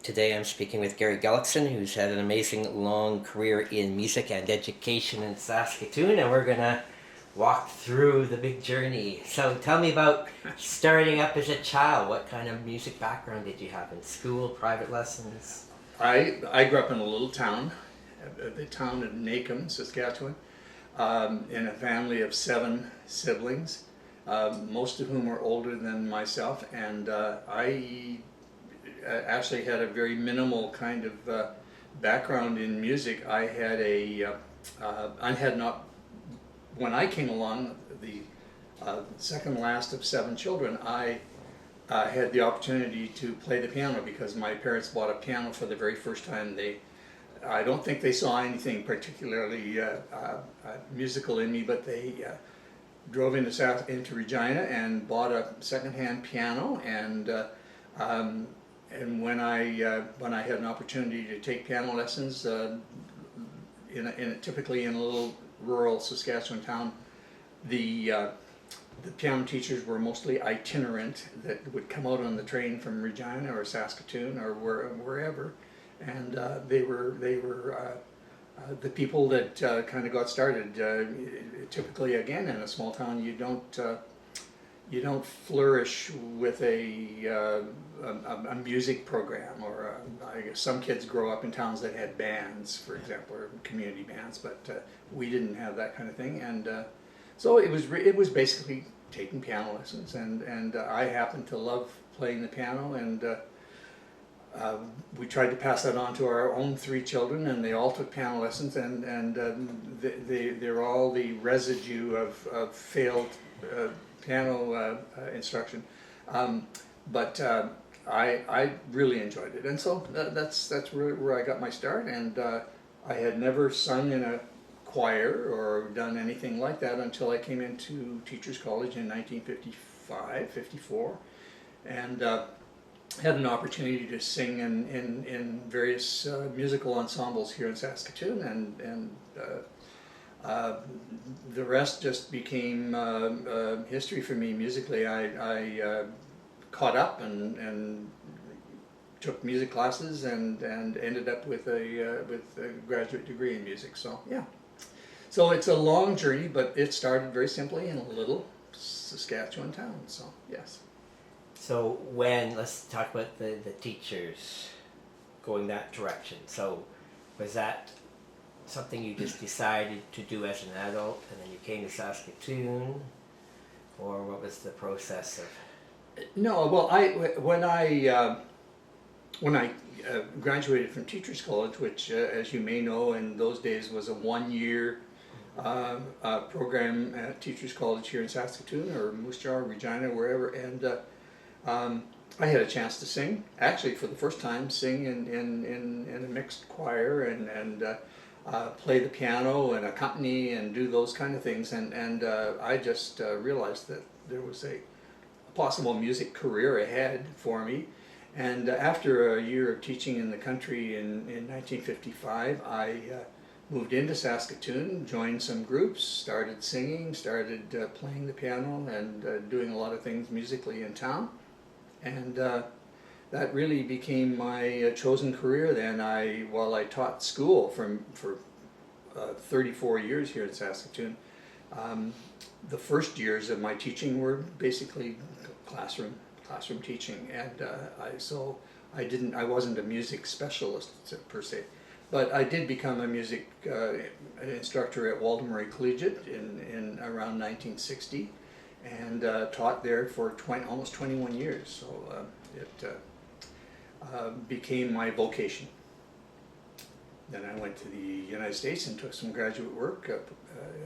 Today I'm speaking with Gary Gullickson, who's had an amazing long career in music and education in Saskatoon, and we're going to walk through the big journey. So tell me about starting up as a child. What kind of music background did you have in school, private lessons? I grew up in a little town, the town of Nacum, Saskatchewan, in a family of 7 siblings, most of whom were older than myself, and I actually had a very minimal kind of background in music. I had not, when I came along, the second last of 7 children, I had the opportunity to play the piano because my parents bought a piano for the very first time. I don't think they saw anything particularly musical in me, but they drove into Regina and bought a second-hand piano, and when I had an opportunity to take piano lessons, typically in a little rural Saskatchewan town, the piano teachers were mostly itinerant that would come out on the train from Regina or Saskatoon or wherever, and they were the people that kind of got started. Typically, again, in a small town, you don't flourish with a music program, or I guess some kids grow up in towns that had bands, for example, or community bands, but we didn't have that kind of thing, and so it was basically taking piano lessons, and I happened to love playing the piano, and we tried to pass that on to our own 3 children, and they all took piano lessons, and they're all the residue of failed piano instruction, but I really enjoyed it, and so that's where I got my start, and I had never sung in a choir or done anything like that until I came into Teachers College in 1954, and had an opportunity to sing in various musical ensembles here in Saskatoon, and the rest just became history for me musically. I caught up and took music classes and ended up with a graduate degree in music. So yeah, so it's a long journey, but it started very simply in a little Saskatchewan town. So yes. So let's talk about the teachers going that direction. So was that something you just decided to do as an adult, and then you came to Saskatoon, or what was the process of? No, well, when I graduated from Teachers College, which, as you may know, in those days was a 1-year program at Teachers College here in Saskatoon or Moose Jaw, Regina, wherever, and I had a chance to sing, actually for the first time, sing in a mixed choir and play the piano and accompany and do those kind of things, and I just realized that there was a possible music career ahead for me. And after a year of teaching in the country in 1955, I moved into Saskatoon, joined some groups, started singing, started playing the piano, and doing a lot of things musically in town. And that really became my chosen career then. While I taught school for 34 years here in Saskatoon, the first years of my teaching were basically classroom teaching, and I wasn't a music specialist per se, but I did become a music instructor at Walden Murray Collegiate in around 1960, and taught there for almost 21 years. So it became my vocation. Then I went to the United States and took some graduate work,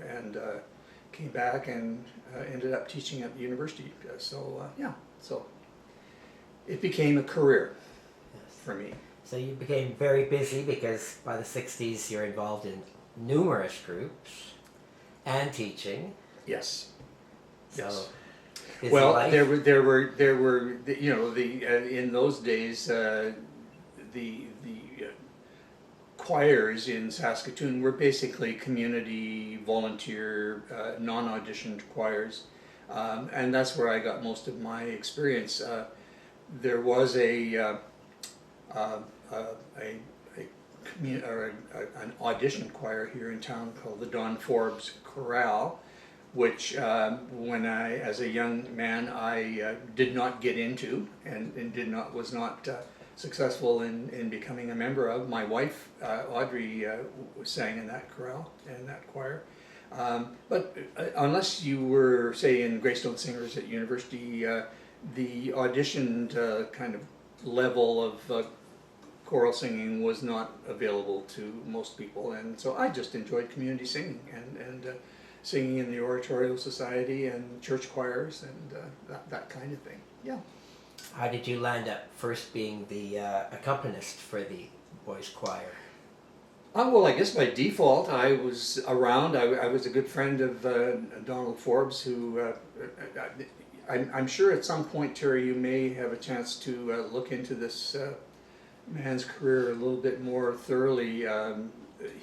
and came back and ended up teaching at the university. So it became a career for me. So you became very busy because by the 60s you're involved in numerous groups and teaching. Yes. So yes. Busy well, life. there were in those days the choirs in Saskatoon were basically community volunteer, non-auditioned choirs, and that's where I got most of my experience. There was a uh, a an audition choir here in town called the Don Forbes Chorale, which when I, as a young man, I did not get into and was not successful in becoming a member of. My wife, Audrey, sang in that chorale and that choir. But unless you were, say, in Greystone Singers at university, the auditioned kind of level of choral singing was not available to most people, and so I just enjoyed community singing and singing in the Oratorio Society and church choirs and that kind of thing. Yeah. How did you land up first being the accompanist for the boys' choir? Well, I guess by default I was around. I was a good friend of Donald Forbes, who I'm sure at some point, Terry, you may have a chance to look into this man's career a little bit more thoroughly.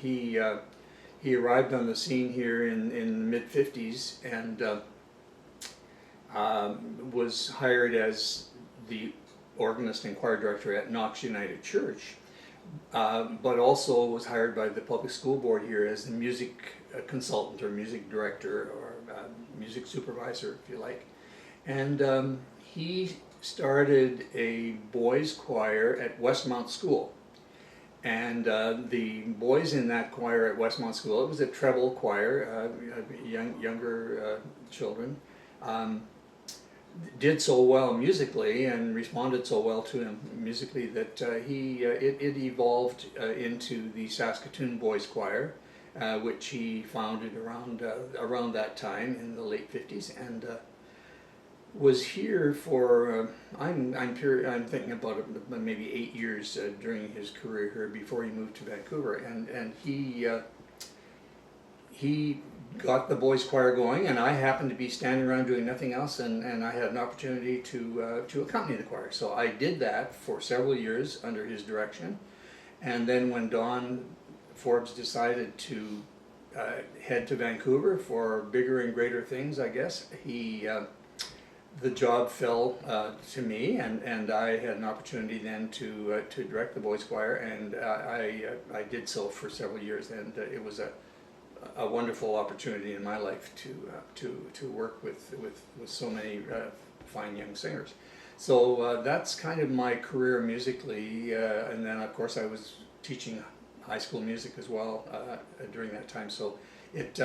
He arrived on the scene here in the mid-50s and was hired as the organist and choir director at Knox United Church, but also was hired by the public school board here as the music consultant or music director or music supervisor, if you like. And he started a boys' choir at Westmount School. And the boys in that choir at Westmount School, it was a treble choir, younger children, did so well musically and responded so well to him musically that it evolved into the Saskatoon Boys Choir, which he founded around that time in the late 50s, and was here for I'm thinking about it, maybe 8 years during his career here before he moved to Vancouver, and he got the boys' choir going, and I happened to be standing around doing nothing else, and I had an opportunity to accompany the choir. So I did that for several years under his direction, and then when Don Forbes decided to head to Vancouver for bigger and greater things, I guess, the job fell to me, and I had an opportunity then to direct the boys' choir, and I did so for several years, and it was a wonderful opportunity in my life to work with so many fine young singers. So that's kind of my career musically, and then of course I was teaching high school music as well during that time. So it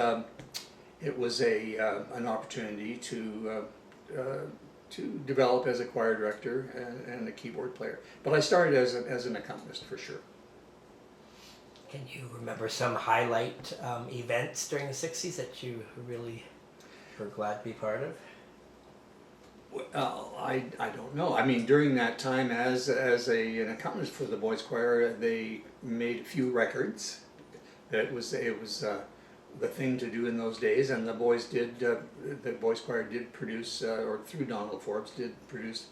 was an opportunity to develop as a choir director and a keyboard player. But I started as an accompanist for sure. Can you remember some highlight events during the 60s that you really were glad to be part of? Well, I don't know. I mean, during that time as an accompanist for the boys' choir, they made a few records. It was the thing to do in those days, and the boys choir did produce, or through Donald Forbes, did produce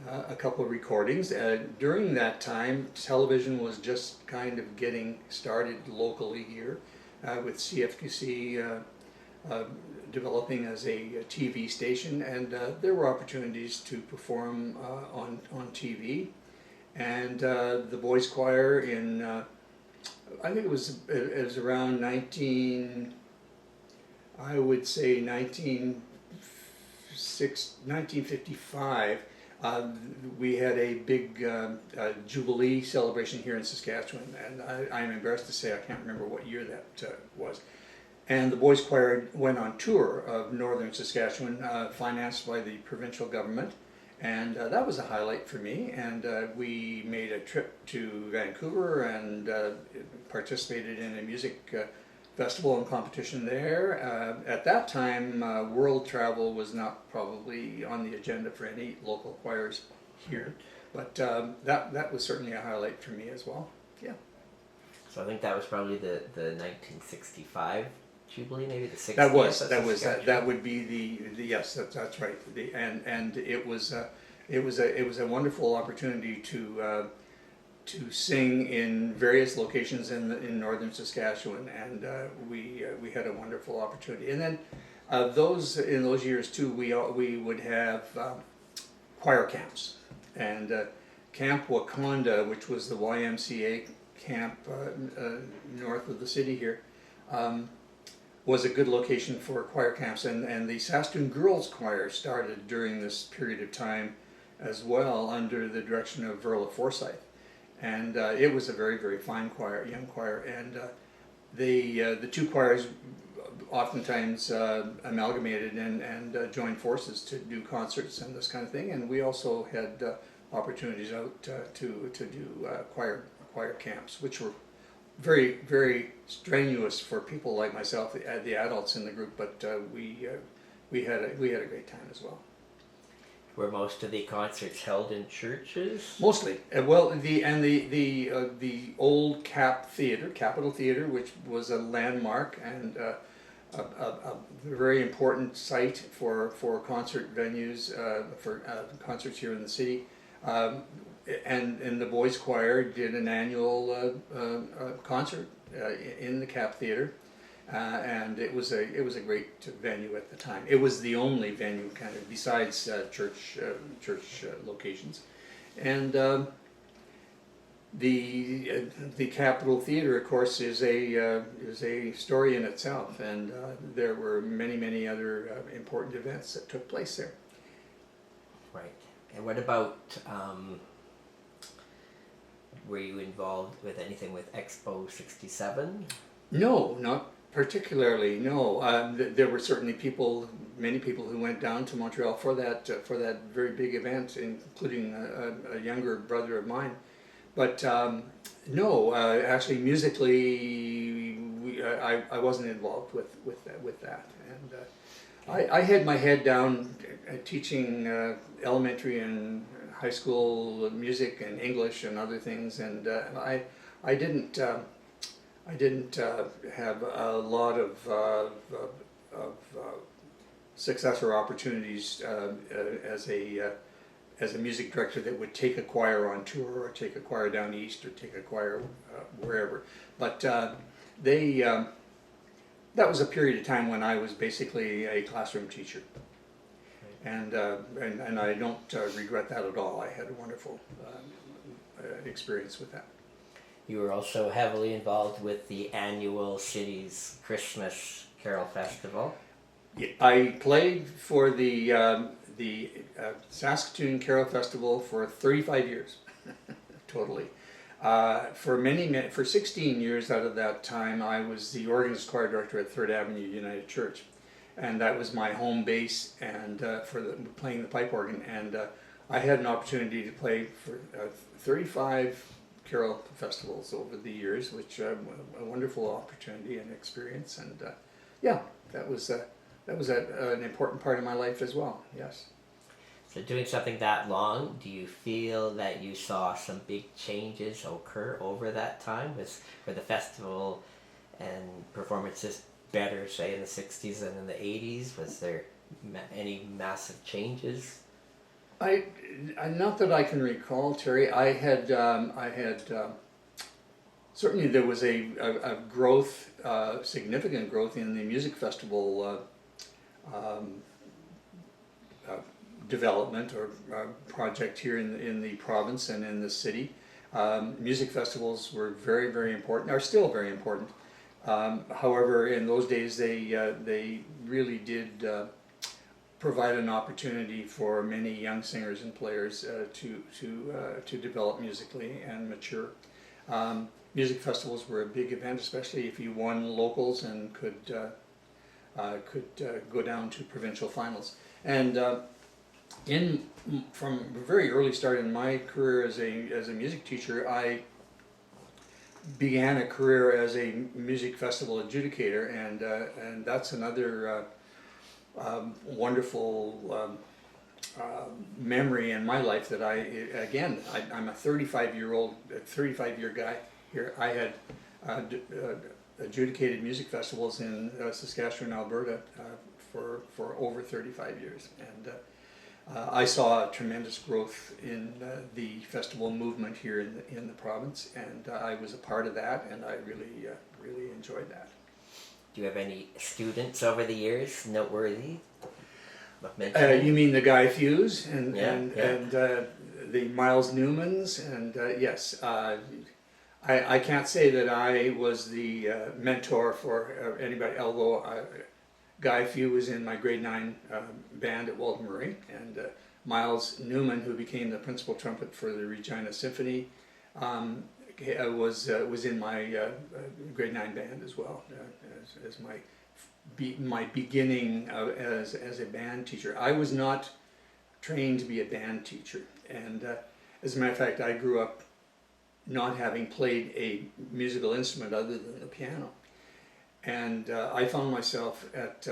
a couple of recordings. During that time, television was just kind of getting started locally here, with CFQC developing as a TV station, and there were opportunities to perform on TV. And the boys' choir in I think it was around 1955. We had a big Jubilee celebration here in Saskatchewan, and I'm embarrassed to say I can't remember what year that was. And the boys' choir went on tour of northern Saskatchewan, financed by the provincial government, and that was a highlight for me. And we made a trip to Vancouver and participated in a music festival and competition there. At that time, world travel was not probably on the agenda for any local choirs here, but that was certainly a highlight for me as well. Yeah. So I think that was probably the 1965 Jubilee, maybe the 60th. That would be the yes, that's right. And it was a wonderful opportunity to sing in various locations in northern Saskatchewan, and we had a wonderful opportunity. And then in those years too, we would have choir camps, and Camp Wakanda, which was the YMCA camp north of the city here, was a good location for choir camps, and the Saskatoon Girls Choir started during this period of time as well under the direction of Verla Forsyth, and it was a very, very fine choir, young choir, and the two choirs oftentimes amalgamated and joined forces to do concerts and this kind of thing, and we also had opportunities out to do choir camps, which were very, very strenuous for people like myself, the adults in the group, but we had a great time as well. Were most of the concerts held in churches? Mostly. Well, the old Capitol Theater, which was a landmark and a very important site for concert venues, for concerts here in the city. And the boys' choir did an annual concert in the Cap Theater, and it was a great venue at the time. It was the only venue, kind of, besides church locations, and the Capitol Theater, of course, is a story in itself, and there were many other important events that took place there. Right. And what about? Were you involved with anything with Expo '67? No, not particularly. No, there were certainly many people who went down to Montreal for that very big event, including a younger brother of mine. But no, actually, musically, I wasn't involved with that. And I had my head down teaching elementary and high school music and English and other things, and I didn't have a lot of success or opportunities as a music director that would take a choir on tour or take a choir down east or take a choir wherever. But that was a period of time when I was basically a classroom teacher. And I don't regret that at all. I had a wonderful experience with that. You were also heavily involved with the annual city's Christmas Carol Festival. Yeah, I played for the Saskatoon Carol Festival for 35 years, totally. For 16 years out of that time, I was the organist choir director at 3rd Avenue United Church. And that was my home base, and for playing the pipe organ. And I had an opportunity to play for 35 carol festivals over the years, which a wonderful opportunity and experience. And yeah, that was an important part of my life as well. Yes. So doing something that long, do you feel that you saw some big changes occur over that time? Were the festival and performances better, say, in the 60s than in the 80s? Was there any massive changes? Not that I can recall, Terry. I had certainly there was a growth, significant growth in the music festival development or project here in the province and in the city. Music festivals were very, very important, are still very important. However, in those days, they really did provide an opportunity for many young singers and players to develop musically and mature. Music festivals were a big event, especially if you won locals and could go down to provincial finals. And from a very early start in my career as a music teacher, I began a career as a music festival adjudicator, and that's another wonderful memory in my life that I'm a 35-year guy here. I had adjudicated music festivals in Saskatchewan, Alberta for over 35 years, and I saw a tremendous growth in the festival movement here in the province, and I was a part of that, and I really enjoyed that. Do you have any students over the years noteworthy? You mean the Guy Fuse and the Miles Newmans, and yes, I can't say that I was the mentor for anybody, although Guy Few was in my grade 9 band at Walden Murray, and Miles Newman, who became the principal trumpet for the Regina Symphony, was in my grade 9 band as well, as my beginning as a band teacher. I was not trained to be a band teacher, and as a matter of fact, I grew up not having played a musical instrument other than the piano. And I found myself at,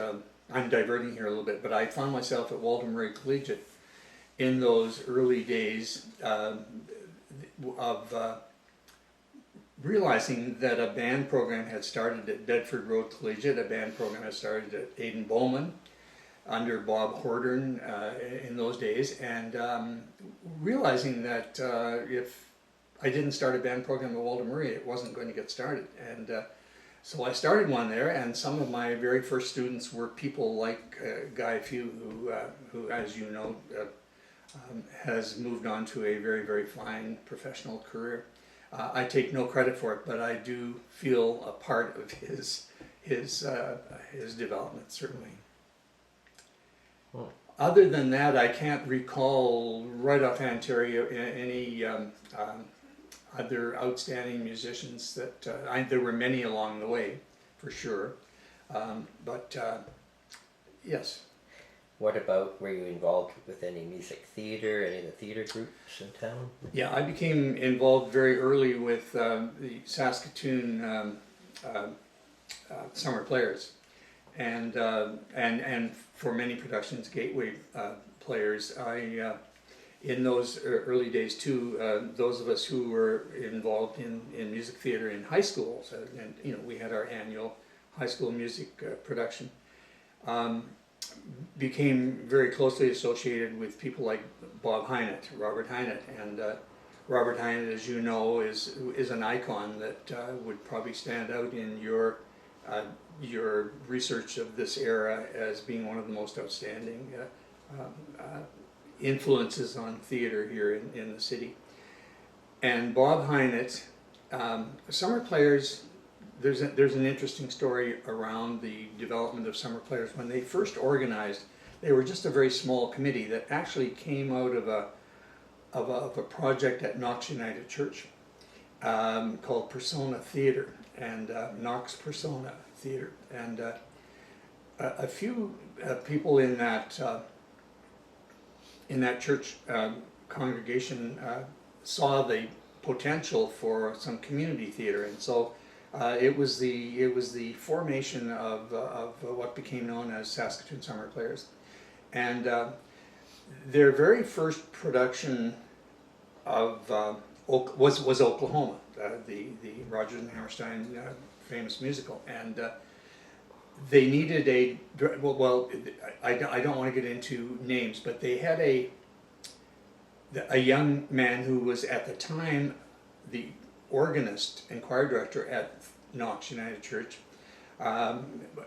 I'm diverting here a little bit, but I found myself at Walden Murray Collegiate in those early days of realizing that a band program had started at Bedford Road Collegiate, a band program had started at Aidan Bowman under Bob Hordern in those days, and realizing that if I didn't start a band program at Walden Murray, it wasn't going to get started. And so I started one there, and some of my very first students were people like Guy Few, who, as you know, has moved on to a very, very fine professional career. I take no credit for it, but I do feel a part of his development, certainly. Oh. Other than that, I can't recall right offhand, Terry, any other outstanding musicians that there were many along the way, for sure. But yes. What about, were you involved with any music theater, any of the theater groups in town? Yeah, I became involved very early with the Saskatoon Summer Players, and for many productions, Gateway Players. In those early days too, those of us who were involved in music theater in high schools, and we had our annual high school music production, became very closely associated with people like Bob Hynett, Robert Hynett, and Robert Hynett, as you know, is an icon that would probably stand out in your research of this era as being one of the most outstanding influences on theater here in the city. And Bob Hynett, Summer Players, there's an interesting story around the development of Summer Players. When they first organized, they were just a very small committee that actually came out of a project at Knox United Church called Persona Theater, and Knox Persona Theater. And a few people in that church congregation saw the potential for some community theater, and so it was the formation of what became known as Saskatoon Summer Players. And their very first production of was Oklahoma, the Rodgers and Hammerstein famous musical, and they needed I don't want to get into names, but they had a young man who was at the time the organist and choir director at Knox United Church,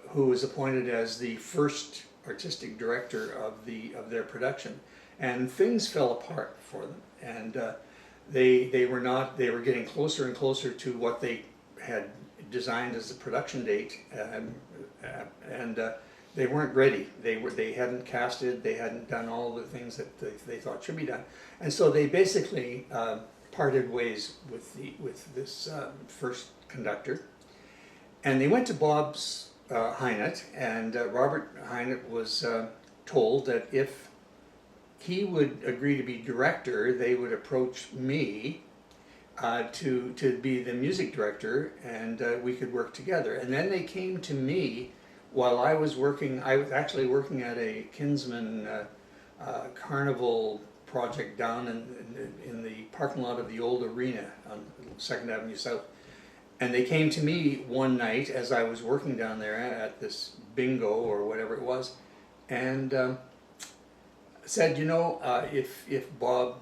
who was appointed as the first artistic director of their production, and things fell apart for them, and they were getting closer and closer to what they had designed as the production date, and they weren't ready. They hadn't casted, they hadn't done all the things that they thought should be done, and so they basically parted ways with this first conductor, and they went to Bob's Hynett, and Robert Hynett was told that if he would agree to be director, they would approach me to be the music director, and we could work together. And then they came to me while I was working. I was actually working at a Kinsman carnival project down in the parking lot of the old arena on 2nd Avenue South. And they came to me one night as I was working down there at this bingo or whatever it was, and said, if Bob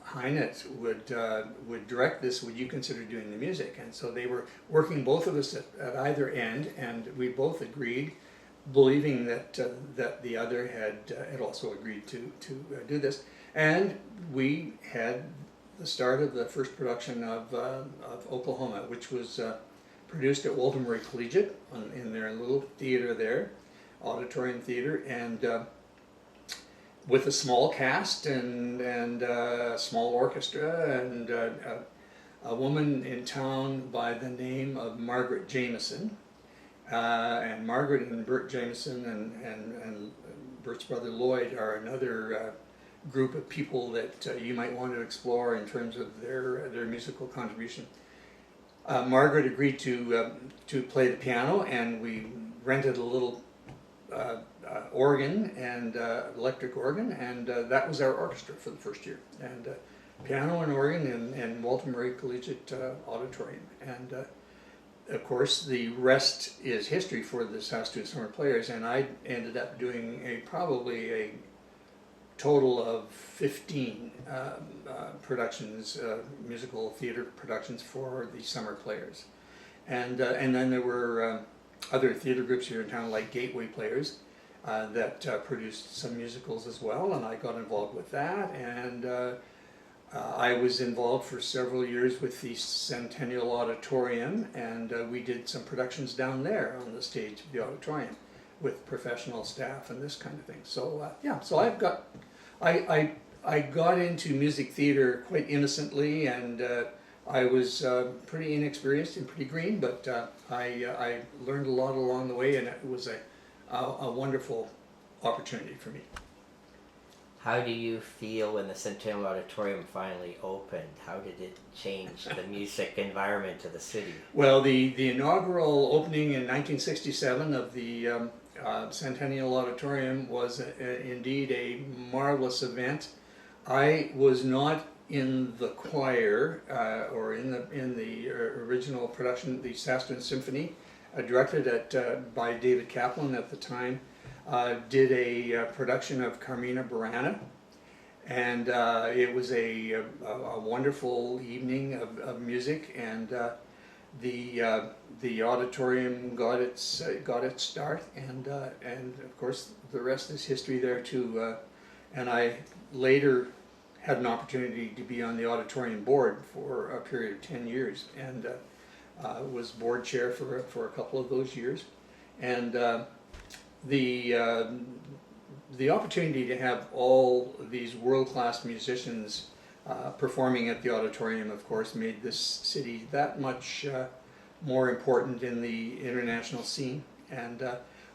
Hynett would direct this, would you consider doing the music? And so they were working, both of us at either end, and we both agreed, believing that the other had also agreed to do this. And we had the start of the first production of Oklahoma, which was produced at Walter Murray Collegiate in their little theater there, auditorium theater, and with a small cast and a small orchestra and a woman in town by the name of Margaret Jameson. And Margaret and Bert Jameson and Bert's brother Lloyd are another group of people that you might want to explore in terms of their musical contribution. Margaret agreed to play the piano, and we rented a little organ and electric organ, and that was our orchestra for the first year. And piano and organ in Walter Murray Collegiate Auditorium. And of course, the rest is history for the Saskatoon Summer Players, and I ended up doing probably a total of 15 productions, musical theater productions for the Summer Players. And then there were other theater groups here in town, like Gateway Players, that produced some musicals as well, and I got involved with that. And I was involved for several years with the Centennial Auditorium, and we did some productions down there on the stage of the auditorium with professional staff and this kind of thing. So yeah, so I got into music theater quite innocently, and I was pretty inexperienced and pretty green, but I learned a lot along the way, and it was a wonderful opportunity for me. How do you feel when the Centennial Auditorium finally opened? How did it change the music environment of the city? Well, the inaugural opening in 1967 of the Centennial Auditorium was indeed a marvelous event. I was not in the choir or in the original production, the Saskatoon Symphony, directed by David Kaplan at the time. Did a production of Carmina Burana, and it was a wonderful evening of music, and the auditorium got its start, and of course the rest is history there too. And I later had an opportunity to be on the auditorium board for a period of 10 years, and was board chair for a couple of those years, and the opportunity to have all these world-class musicians performing at the auditorium, of course, made this city that much more important in the international scene. And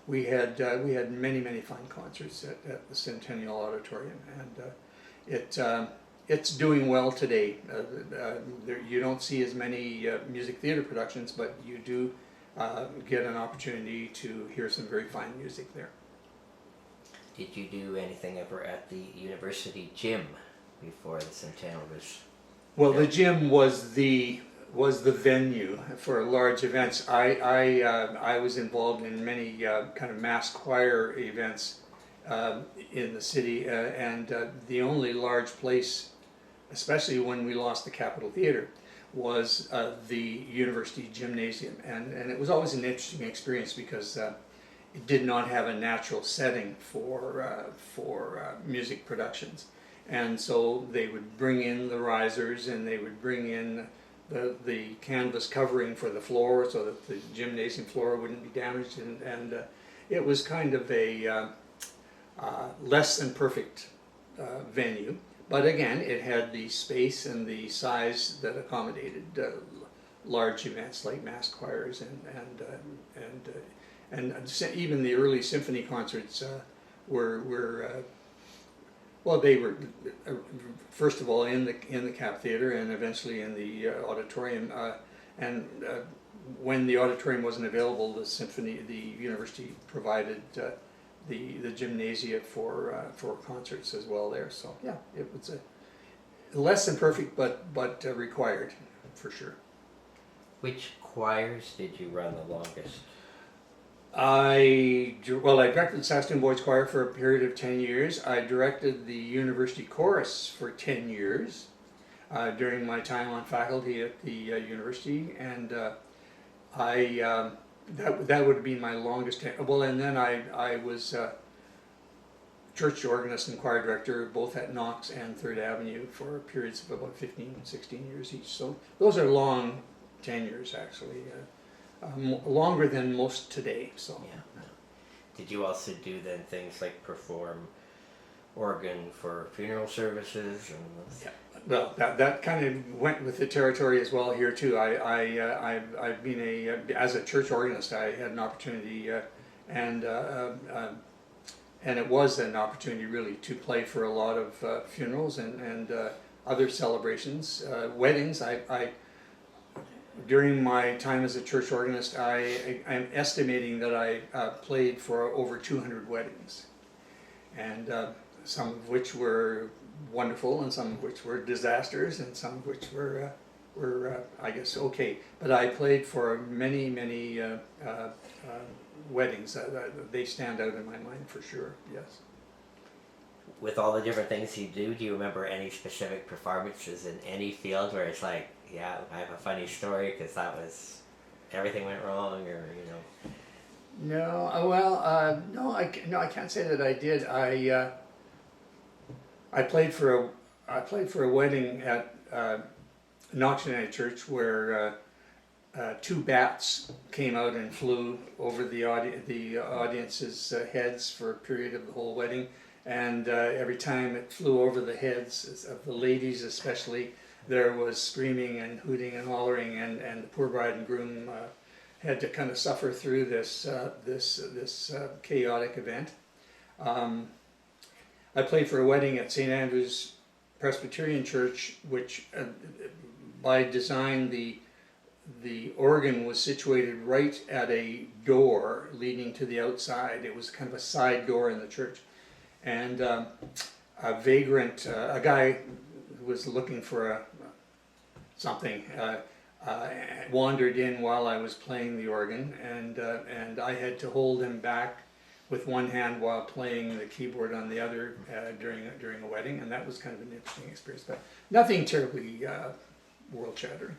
we had many fine concerts at the Centennial Auditorium, and it's doing well today. You don't see as many music theater productions, but you do get an opportunity to hear some very fine music there. Did you do anything ever at the university gym before the Centennial was? Well, the gym was the venue for large events. I was involved in many kind of mass choir events in the city, and the only large place, especially when we lost the Capitol Theater, was the university gymnasium, and it was always an interesting experience because it did not have a natural setting for music productions, and so they would bring in the risers, and they would bring in the canvas covering for the floor so that the gymnasium floor wouldn't be damaged, and it was kind of a less than perfect venue. But again, it had the space and the size that accommodated large events like mass choirs and even the early symphony concerts were well, they were first of all in the Cap Theater and eventually in the auditorium. And when the auditorium wasn't available, the university provided the gymnasia for concerts as well there. So yeah, it was a less than perfect, but required for sure. Which choirs did you run the longest? I directed the Saskatoon Boys Choir for a period of 10 years. I directed the university chorus for 10 years during my time on faculty at the university, and that would have been my longest. Well, and then I was church organist and choir director, both at Knox and Third Avenue for periods of about 15, 16 years each. So those are long tenures, actually, longer than most today. So. Yeah. Did you also do then things like perform organ for funeral services? Yeah. Well, that kind of went with the territory as well here too. I've been as a church organist, I had an opportunity, and it was an opportunity really to play for a lot of funerals and other celebrations, weddings. During my time as a church organist, I'm estimating that I played for over 200 weddings, and some of which were wonderful, and some of which were disasters, and some of which were I guess okay. But I played for many weddings. They stand out in my mind for sure. Yes. With all the different things you do you remember any specific performances in any field where it's like, yeah, I have a funny story because everything went wrong, or No, well, no, I can't say that I did. I played for a wedding at Knox United Church where two bats came out and flew over the audience's heads for a period of the whole wedding, and every time it flew over the heads of the ladies especially, there was screaming and hooting and hollering, and the poor bride and groom had to kind of suffer through this chaotic event. I played for a wedding at St. Andrew's Presbyterian Church, which by design the organ was situated right at a door leading to the outside. It was kind of a side door in the church, and a vagrant, a guy who was looking for something, wandered in while I was playing the organ, and I had to hold him back with one hand while playing the keyboard on the other during a wedding, and that was kind of an interesting experience, but nothing terribly world-shattering.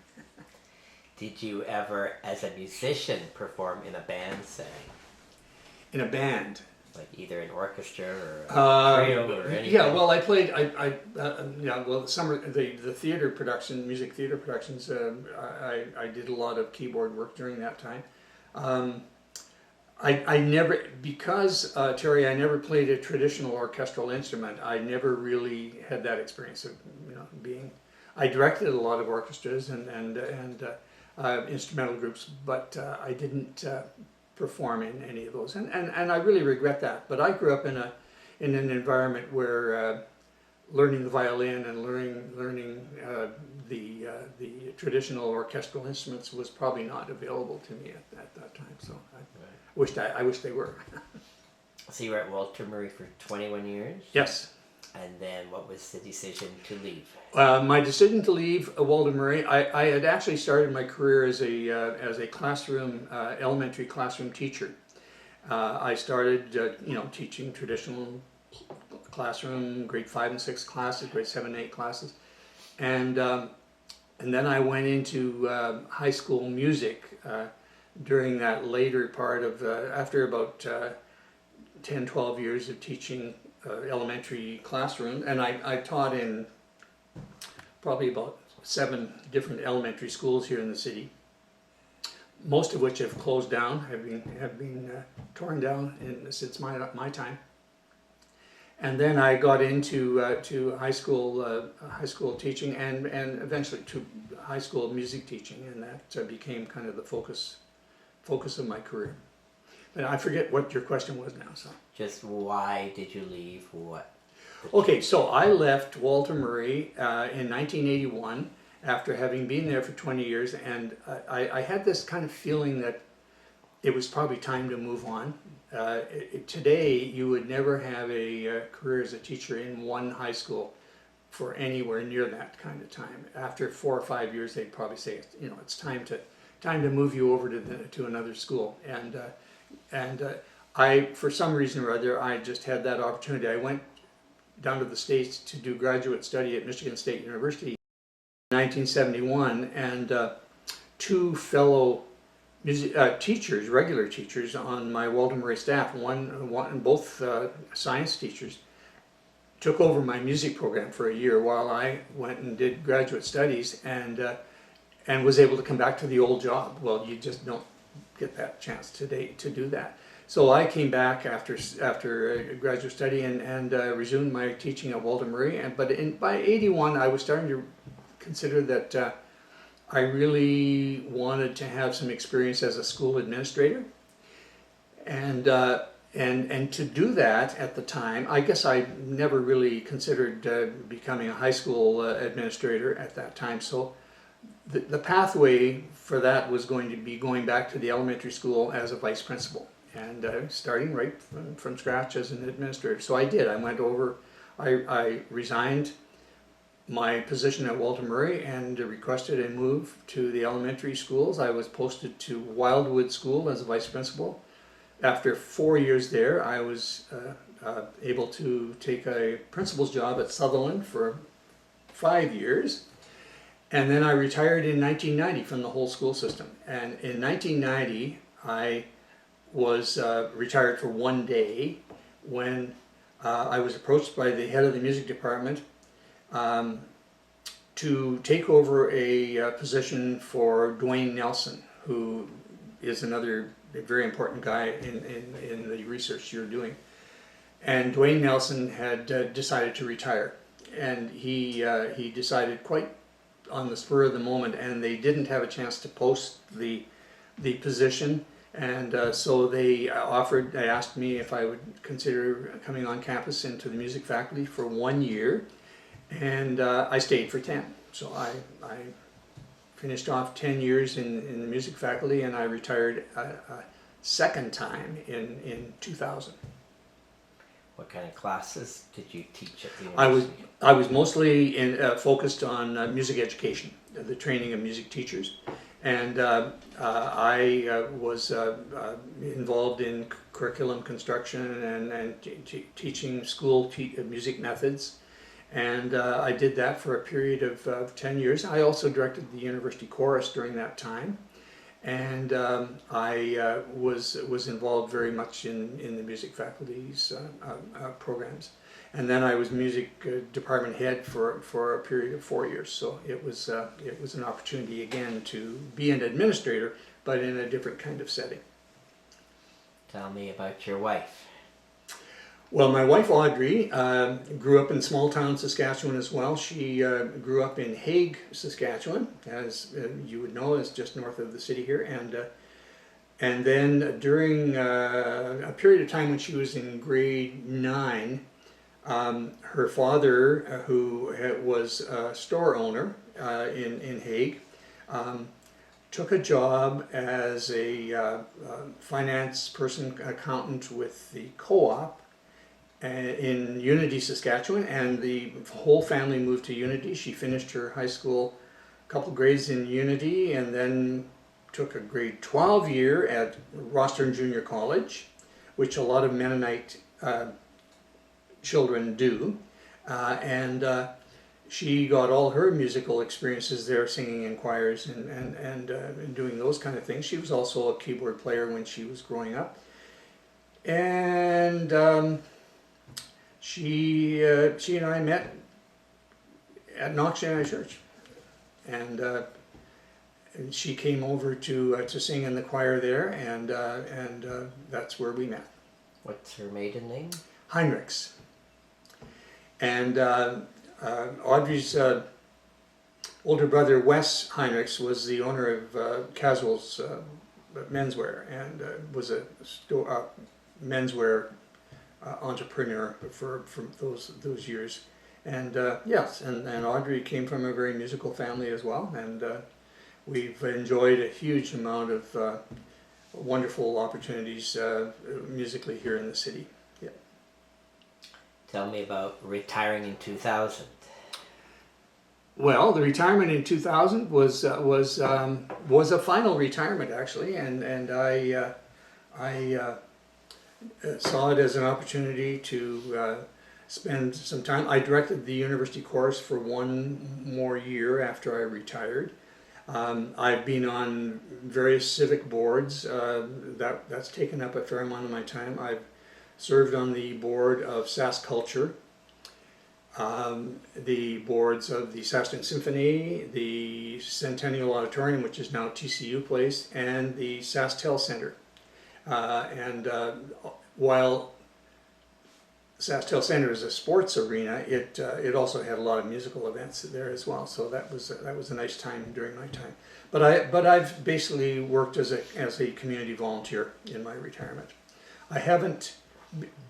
Did you ever, as a musician, perform in a band setting? In a band? Like either an orchestra or a trio or anything? Yeah, well, I played. Well, the theater production, music theater productions. I did a lot of keyboard work during that time. I never, because Terry, I never played a traditional orchestral instrument. I never really had that experience of being. I directed a lot of orchestras and instrumental groups, but I didn't perform in any of those, and I really regret that. But I grew up in an environment where learning the violin and learning the traditional orchestral instruments was probably not available to me at that time. So I wish they were. So you were at Walter Murray for 21 years? Yes. And then what was the decision to leave? My decision to leave Walter Murray, I had actually started my career as a classroom, elementary classroom teacher. I started, teaching traditional classroom, grade 5 and 6 classes, grade 7 and 8 classes, and then I went into high school music during that later part of after about 10, 12 years of teaching elementary classroom, and I taught in probably about 7 different elementary schools here in the city, most of which have closed down, have been torn down since my time. And then I got into to high school teaching and eventually to high school music teaching, and that became kind of the focus of my career. But I forget what your question was now. So just why did you leave? What? Okay, so I left Walter Murray in 1981 after having been there for 20 years, and I had this kind of feeling that it was probably time to move on. Today, you would never have a career as a teacher in one high school for anywhere near that kind of time. After 4 or 5 years, they'd probably say, it's time to move you over to another school. And I, for some reason or other, I just had that opportunity. I went down to the States to do graduate study at Michigan State University in 1971, and 2 fellow teachers, regular teachers on my Walter Murray staff, both science teachers, took over my music program for a year while I went and did graduate studies, and was able to come back to the old job. Well, you just don't get that chance today to do that. So I came back after graduate study and resumed my teaching at Walter Murray. But by '81, I was starting to consider that I really wanted to have some experience as a school administrator, and to do that at the time, I guess I never really considered becoming a high school administrator at that time. So the pathway for that was going to be going back to the elementary school as a vice principal, and starting right from scratch as an administrator. So I did. I went over, I resigned my position at Walter Murray and requested a move to the elementary schools. I was posted to Wildwood School as a vice principal. After 4 years there, I was able to take a principal's job at Sutherland for 5 years. And then I retired in 1990 from the whole school system. And in 1990, I was retired for one day when I was approached by the head of the music department to take over a position for Dwayne Nelson, who is another very important guy in the research you're doing. And Dwayne Nelson had decided to retire, and he decided quite on the spur of the moment, and they didn't have a chance to post the position, and so they asked me if I would consider coming on campus into the music faculty for 1 year, and I stayed for 10. So I finished off 10 years in the music faculty, and I retired a second time in 2000. What kind of classes did you teach at the university? I was mostly focused on music education, the training of music teachers, and I was involved in curriculum construction and teaching school music methods, and I did that for a period of 10 years. I also directed the university chorus during that time, and I was involved very much in the music faculty's programs. And then I was music department head for a period of 4 years. So it was an opportunity again to be an administrator, but in a different kind of setting. Tell me about your wife. Well, my wife Audrey grew up in small town Saskatchewan as well. She grew up in Hague, Saskatchewan, as you would know, is just north of the city here. And then during a period of time when she was in grade 9, her father, who was a store owner in Hague, took a job as a finance person, accountant with the co-op in Unity, Saskatchewan, and the whole family moved to Unity. She finished her high school, a couple grades in Unity, and then took a grade 12 year at Rostern Junior College, which a lot of Mennonite children do, and she got all her musical experiences there, singing in choirs and doing those kind of things. She was also a keyboard player when she was growing up, and she and I met at Knox United Church, and she came over to sing in the choir there, and that's where we met. What's her maiden name? Heinrichs. And Audrey's older brother Wes Heinrichs was the owner of Caswell's menswear, and was a menswear entrepreneur for those years. And yes, and Audrey came from a very musical family as well, and we've enjoyed a huge amount of wonderful opportunities musically here in the city. Yeah. Tell me about retiring in 2000. Well, the retirement in 2000 was a final retirement actually, and I saw it as an opportunity to spend some time. I directed the university chorus for 1 more year after I retired. I've been on various civic boards. That's taken up a fair amount of my time. I've served on the board of Sask Culture, the boards of the Saskatoon Symphony, the Centennial Auditorium, which is now TCU Place, and the SaskTel Center. While SaskTel Center is a sports arena, it also had a lot of musical events there as well. So that was a nice time during my time. But I've basically worked as a community volunteer in my retirement.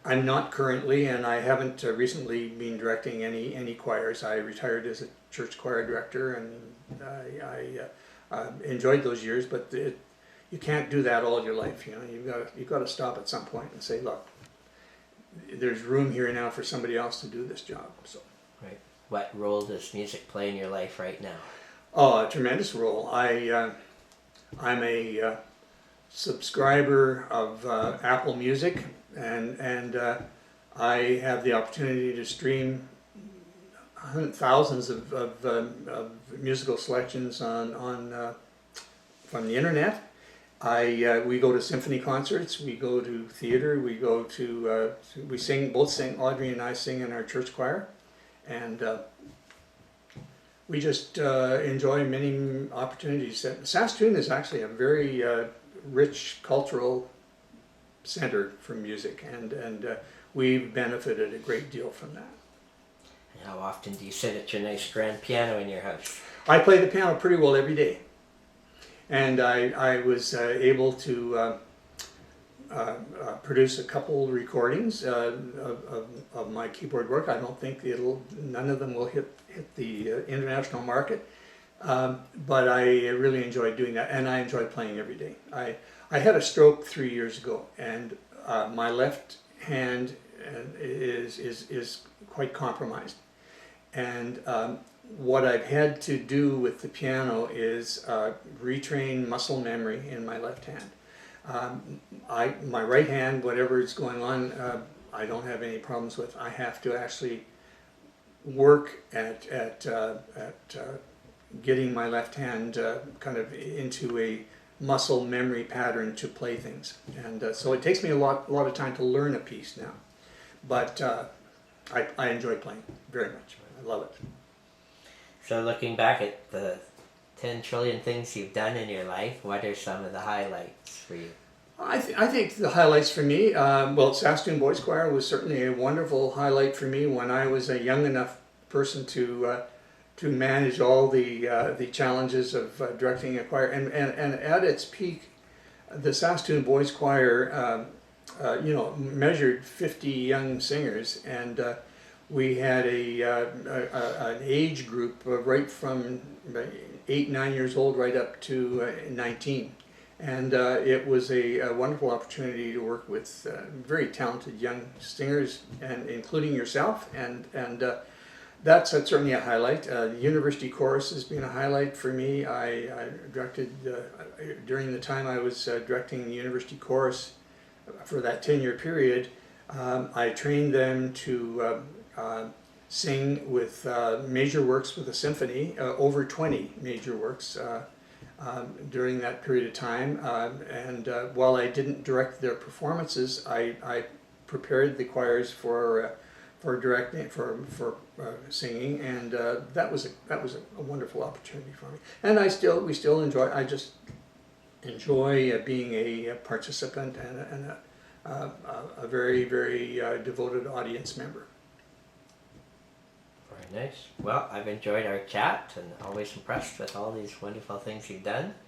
I'm not currently, and I haven't recently been directing any choirs. I retired as a church choir director, and I enjoyed those years. But you can't do that all your life. You know, you've got to stop at some point and say, look, there's room here now for somebody else to do this job. So, right. What role does music play in your life right now? oh, a tremendous role. I'm a subscriber of Apple Music, and I have the opportunity to stream thousands of musical selections on from the internet. We go to symphony concerts, we go to theater, we both sing. Audrey and I sing in our church choir, and we just enjoy many opportunities. Saskatoon is actually a very rich cultural center for music, and we've benefited a great deal from that. And how often do you sit at your nice grand piano in your house? I play the piano pretty well every day, and I was able to produce a couple recordings of my keyboard work. I don't think none of them will hit the international market, but I really enjoyed doing that, and I enjoy playing every day. I had a stroke 3 years ago, and my left hand is quite compromised, and what I've had to do with the piano is retrain muscle memory in my left hand. My right hand, whatever is going on, I don't have any problems with. I have to actually work at getting my left hand kind of into a muscle memory pattern to play things, and so it takes me a lot of time to learn a piece now, but I enjoy playing very much. I love it. So looking back at the 10 trillion things you've done in your life, what are some of the highlights for you? I think the highlights for me, well, Saskatoon Boys Choir was certainly a wonderful highlight for me when I was a young enough person to manage all the challenges of directing a choir, and at its peak, the Saskatoon Boys Choir, measured 50 young singers, and we had an age group right from 8-9 years old right up to 19. And it was a wonderful opportunity to work with very talented young singers, and including yourself, and that's certainly a highlight. The University Chorus has been a highlight for me. I directed, during the time I was directing the University Chorus for that 10-year period, I trained them to sing with major works with a symphony, over 20 major works during that period of time, and while I didn't direct their performances, I prepared the choirs for directing, for singing, and that was a wonderful opportunity for me. And we still enjoy. I just enjoy being a participant and a very devoted audience member. Very nice. Well, I've enjoyed our chat and always impressed with all these wonderful things you've done.